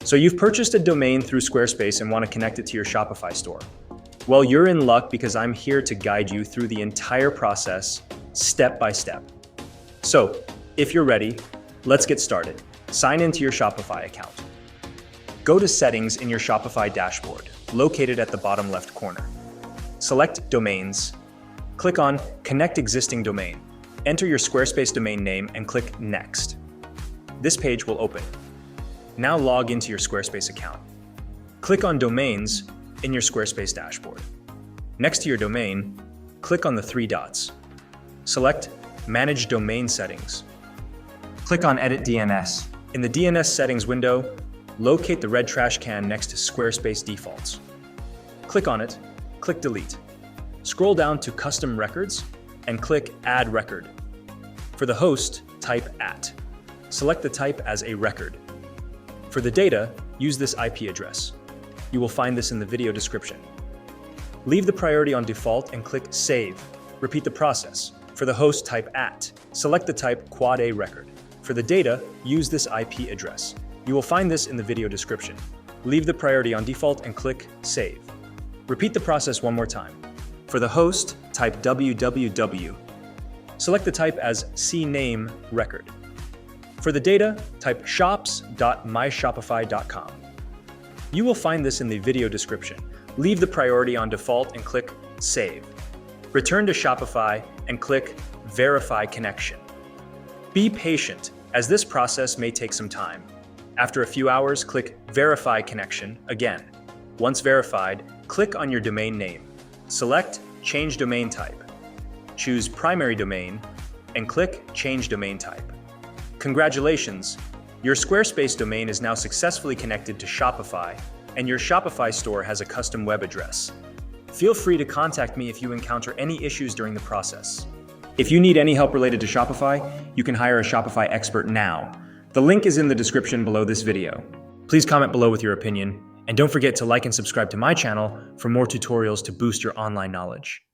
So you've purchased a domain through Squarespace and want to connect it to your Shopify store. Well, you're in luck because I'm here to guide you through the entire process, step by step. So, if you're ready, let's get started. Sign into your Shopify account. Go to Settings in your Shopify dashboard, located at the bottom left corner. Select Domains. Click on Connect Existing Domain. Enter your Squarespace domain name and click Next. This page will open. Now log into your Squarespace account. Click on Domains in your Squarespace dashboard. Next to your domain, click on the three dots. Select Manage Domain Settings. Click on Edit DNS. In the DNS settings window, locate the red trash can next to Squarespace defaults. Click on it, click Delete. Scroll down to Custom Records and click Add Record. For the host, type @ Select the type as a record. For the data, use this IP address. You will find this in the video description. Leave the priority on default and click Save. Repeat the process. For the host, type @ Select the type Quad A record. For the data, use this IP address. You will find this in the video description. Leave the priority on default and click Save. Repeat the process one more time. For the host, type www. Select the type as CNAME record. For the data, type shops.myshopify.com. You will find this in the video description. Leave the priority on default and click Save. Return to Shopify and click Verify Connection. Be patient, as this process may take some time. After a few hours, click Verify Connection again. Once verified, click on your domain name. Select Change Domain Type. Choose Primary Domain and click Change Domain Type. Congratulations! Your Squarespace domain is now successfully connected to Shopify, and your Shopify store has a custom web address. Feel free to contact me if you encounter any issues during the process. If you need any help related to Shopify, you can hire a Shopify expert now. The link is in the description below this video. Please comment below with your opinion, and don't forget to like and subscribe to my channel for more tutorials to boost your online knowledge.